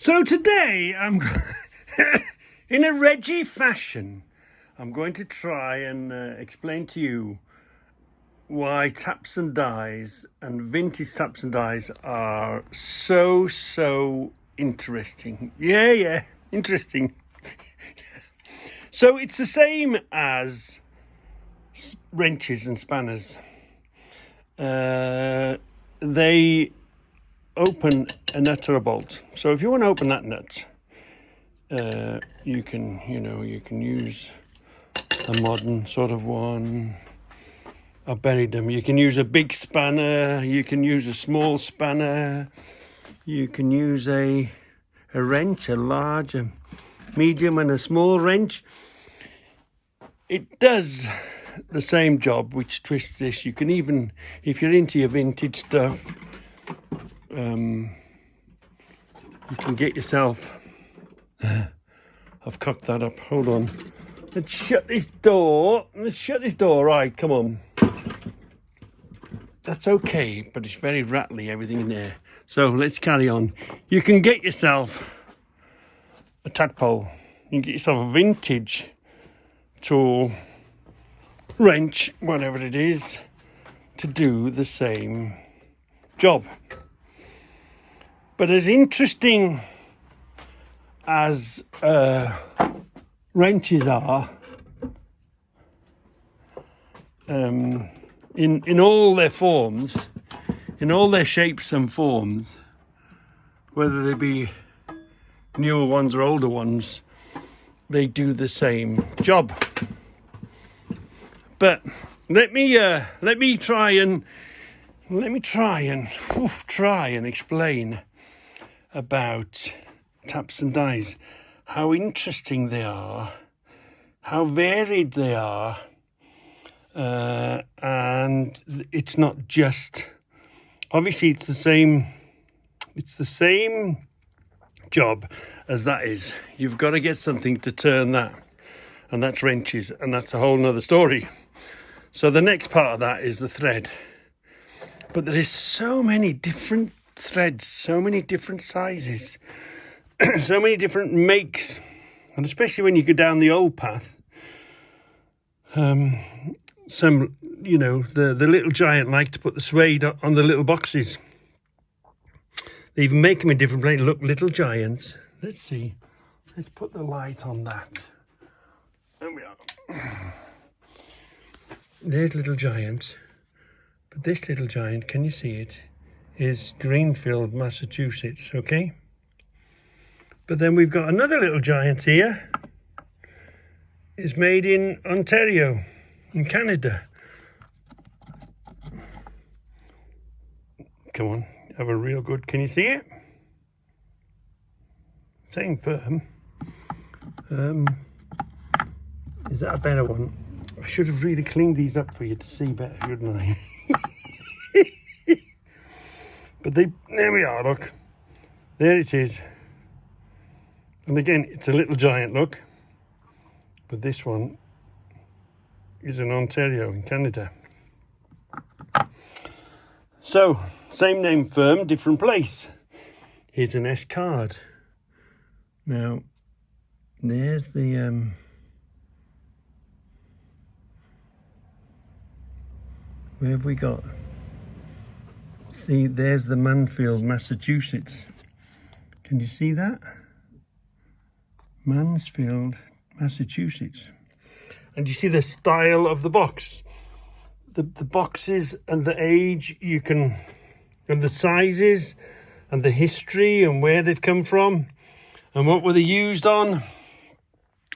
So today I'm in a Reggie fashion. I'm going to try and explain to you why taps and dies and vintage taps and dies are so interesting. Yeah, interesting. So it's the same as wrenches and spanners. They open a nut or a bolt. So if you want to open that nut, you can use a modern sort of one. I've buried them. You can use a big spanner, you can use a small spanner, you can use a wrench, a large, a medium and a small wrench. It does the same job, which twists this. You can even, if you're into your vintage stuff, you can get yourself, I've cocked that up, hold on. Let's shut this door. Right, come on. That's okay, but it's very rattly, everything in there. So let's carry on. You can get yourself a tadpole. You can get yourself a vintage tool, wrench, whatever it is, to do the same job. But as interesting as wrenches are, in all their forms, in all their shapes and forms, whether they be newer ones or older ones, they do the same job. But let me try and explain about taps and dies, how interesting they are, how varied they are, and it's not just, obviously it's the same job as that is. You've got to get something to turn that, and that's wrenches, and that's a whole nother story. So the next part of that is the thread. But there is so many different threads, so many different sizes, so many different makes, and especially when you go down the old path, some, the Little Giant like to put the suede on the little boxes. They even make them in different places. Look, Little Giant. Let's see. Let's put the light on that. There we are. There's Little Giant. But this Little Giant, can you see it, is Greenfield, Massachusetts, okay? But then we've got another Little Giant here. It's made in Ontario, in Canada. Come on, have a real good, can you see it? Same firm. Is that a better one? I should have really cleaned these up for you to see better, shouldn't I? But there we are, look. There it is. And again, it's a Little Giant, look. But this one is in Ontario, in Canada. So, same name firm, different place. Here's an S card. Now, there's the where have we got? See, there's the Mansfield, Massachusetts. Can you see that? Mansfield, Massachusetts. And you see the style of the box. The boxes and the age, you can, and the sizes and the history and where they've come from and what were they used on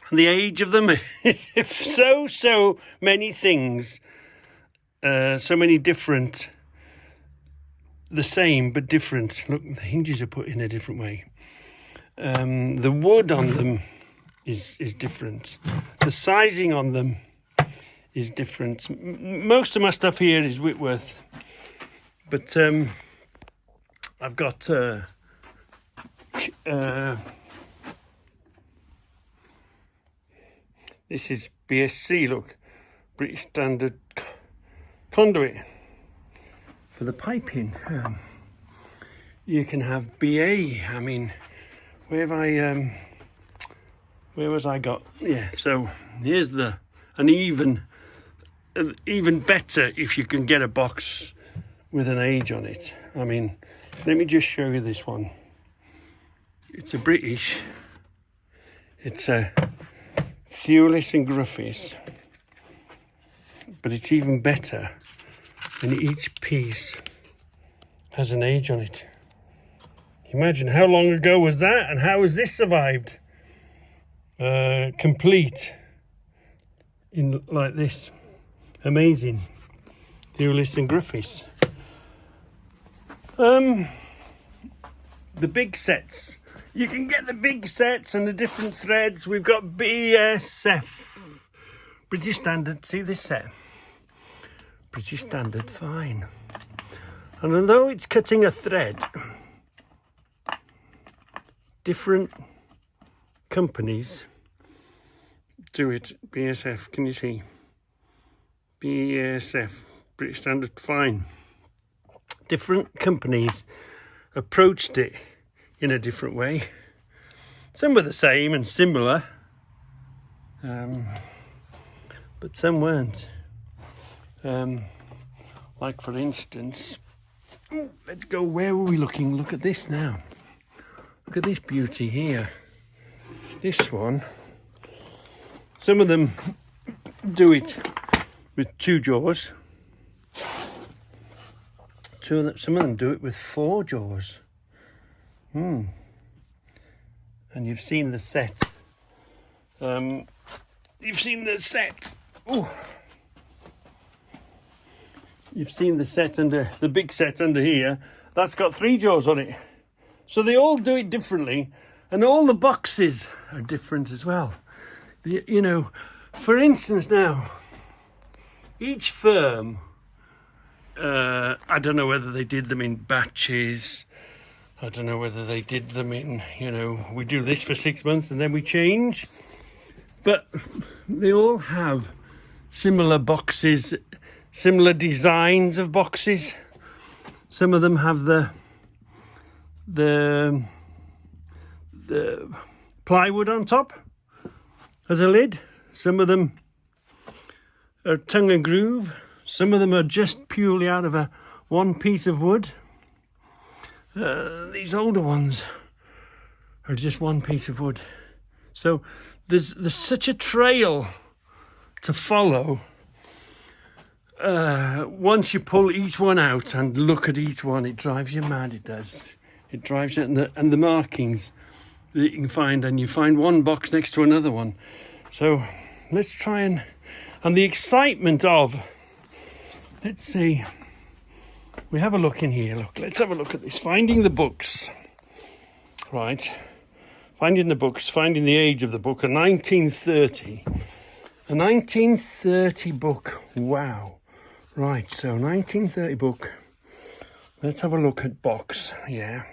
and the age of them. so many things, so many different, the same but different. Look, the hinges are put in a different way. The wood on them is different. The sizing on them is different. Most of my stuff here is Whitworth, but I've got this is BSC, look, British Standard Conduit for the piping. You can have BA, I mean, where have I, where was I got? Yeah, so here's an even better if you can get a box with an age on it. I mean, let me just show you this one. It's a British, it's a Thewlis and Griffiths, but it's even better when each piece has an age on it. Imagine how long ago was that, and how has this survived? Complete in like this. Amazing. Thewlis and Griffiths. The big sets. You can get the big sets and the different threads. We've got BSF, British Standard. See this set? British Standard, fine. And although it's cutting a thread, different companies do it. BSF, can you see? BSF, British Standard, fine. Different companies approached it in a different way. Some were the same and similar, but some weren't. Like for instance, let's go, where were we looking? Look at this now. Look at this beauty here. This one, some of them do it with 2 jaws. Some of them do it with 4 jaws. And you've seen the set. You've seen the set. Ooh. You've seen the set under, the big set under here. That's got 3 jaws on it. So they all do it differently. And all the boxes are different as well. You know, for instance now, each firm, I don't know whether they did them in batches. I don't know whether they did them in, you know, we do this for 6 months and then we change. But they all have similar boxes, similar designs of boxes. Some of them have the plywood on top as a lid. Some of them are tongue and groove. Some of them are just purely out of one piece of wood. These older ones are just one piece of wood. So there's such a trail to follow. Once you pull each one out and look at each one, it drives you mad, it does. It drives you, and the markings that you can find, and you find one box next to another one. So let's try and the excitement of, let's see, we have a look in here. Look, let's have a look at this. Finding the books, right? Finding the books, finding the age of the book, a 1930. A 1930 book, wow. Right, so 1930 book. Let's have a look at box, yeah.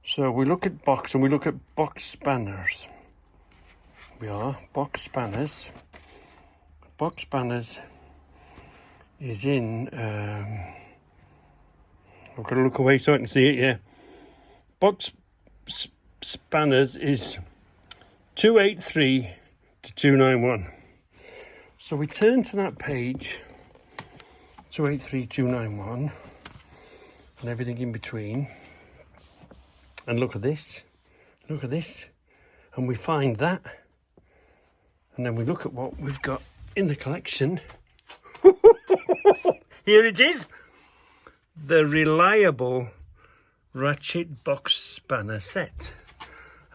So we look at box and we look at box spanners. We are box spanners. Box spanners is in, I've got to look away so I can see it, yeah. Box spanners is 283 to 291. So we turn to that page, 283, 291, and everything in between. And look at this, and we find that. And then we look at what we've got in the collection. Here it is. The Reliable Ratchet Box Spanner Set.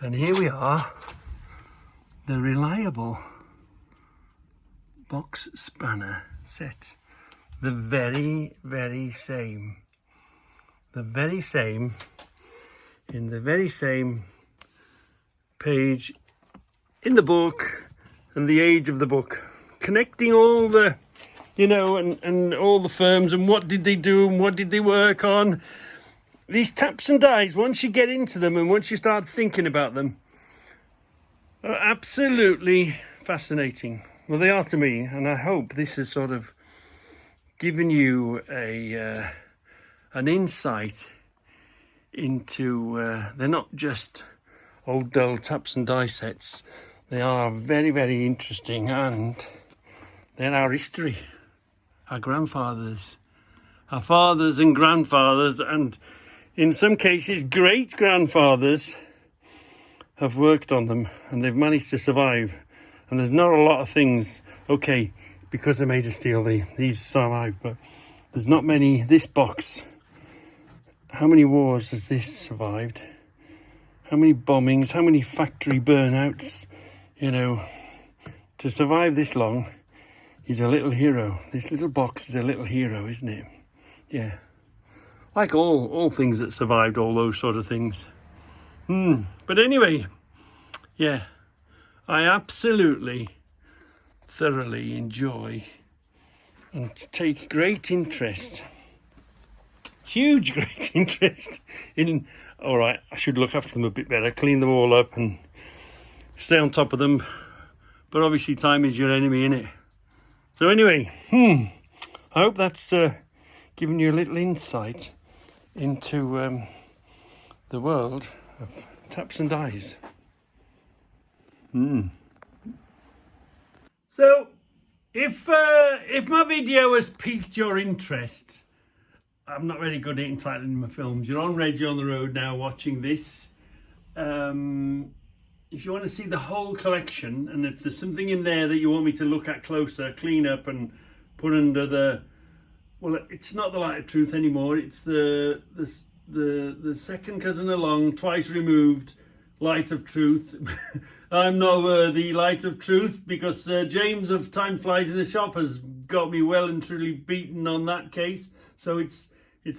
And here we are. The Reliable Box Spanner Set. The very, very same. The very same. In the very same page in the book and the age of the book. Connecting all the, you know, and all the firms and what did they do and what did they work on. These taps and dies, once you get into them and once you start thinking about them, are absolutely fascinating. Well, they are to me, and I hope this has sort of given you an insight into, they're not just old dull taps and die sets. They are very, very interesting, and they're our history. Our grandfathers, our fathers and grandfathers, and in some cases great-grandfathers have worked on them, and they've managed to survive. And there's not a lot of things, okay, because they're made of steel, these survive, but there's not many. This box, how many wars has this survived? How many bombings, how many factory burnouts? You know, to survive this long, he's a little hero. This little box is a little hero, isn't it? Yeah. Like all things that survived, all those sort of things. But anyway, yeah, I absolutely, thoroughly enjoy and take great interest, huge great interest in, all right, I should look after them a bit better, clean them all up and stay on top of them. But obviously time is your enemy, innit? So anyway, I hope that's given you a little insight into the world of taps and dies. So, if my video has piqued your interest, I'm not very good at entitling my films. You're on Reggie on the Road now watching this. If you want to see the whole collection, and if there's something in there that you want me to look at closer, clean up and put under the, well, it's not the Light of Truth anymore. It's the second cousin along, twice removed, Light of Truth. I'm not worthy, Light of Truth, because James of Time Flies in the Shop has got me well and truly beaten on that case. So it's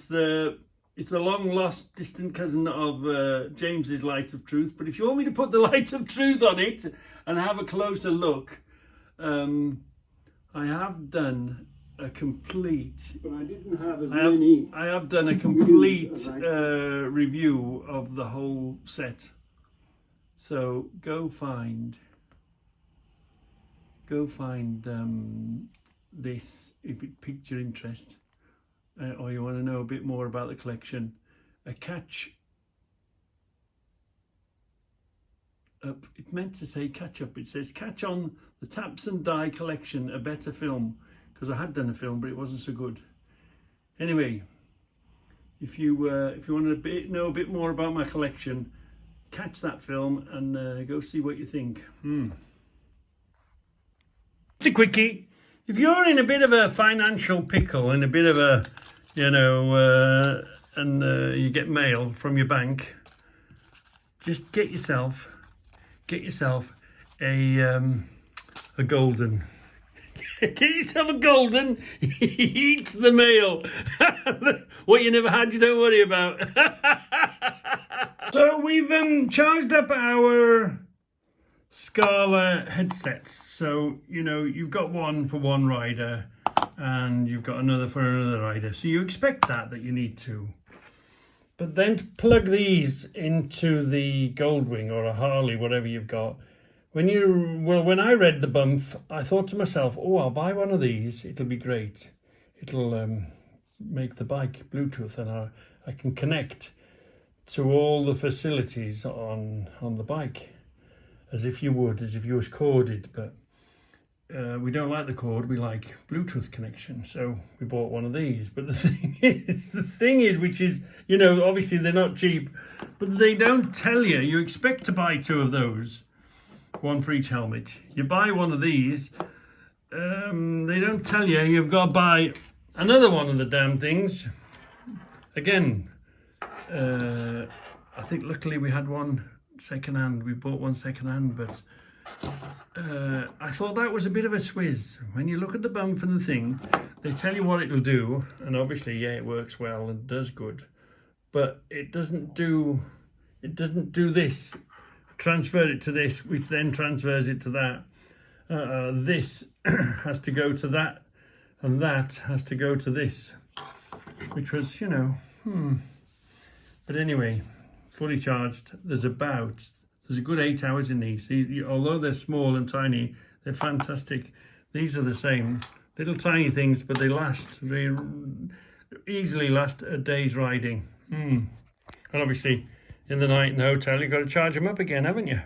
the long lost distant cousin of James's Light of Truth. But if you want me to put the Light of Truth on it and have a closer look, I have done a complete. But I didn't have as many. I have done a complete review of the whole set. So go find this if it piqued your interest, or you want to know a bit more about the collection. A catch up. It meant to say catch up. It says catch on the Taps and Die collection, a better film, because I had done a film but it wasn't so good. Anyway, if you want to know a bit more about my collection, catch that film and go see what you think. Just a quickie. If you're in a bit of a financial pickle and a bit of a, you get mail from your bank, just get yourself a golden. Get yourself a golden. Eat the mail. What you never had, you don't worry about. So we've charged up our Scala headsets. So, you've got one for one rider and you've got another for another rider. So you expect that you need two. But then to plug these into the Goldwing or a Harley, whatever you've got, when I read the bump, I thought to myself, oh, I'll buy one of these. It'll be great. It'll make the bike Bluetooth, and I can connect to all the facilities on the bike as if you was corded. But we don't like the cord, we like Bluetooth connection, so we bought one of these. But the thing is, which is, obviously they're not cheap, but they don't tell you. You expect to buy two of those, one for each helmet. You buy one of these, they don't tell you you've got to buy another one of the damn things. Again, I think luckily we had one second hand. We bought one second hand, but I thought that was a bit of a swizz. When you look at the bump and the thing, they tell you what it'll do, and obviously, yeah, it works well and does good, but it doesn't do this. Transfer it to this, which then transfers it to that. This has to go to that, and that has to go to this, which was, But anyway, fully charged. There's a good 8 hours in these. Although they're small and tiny, they're fantastic. These are the same, little tiny things, but they easily last a day's riding. And obviously, in the night in the hotel, you've got to charge them up again, haven't you?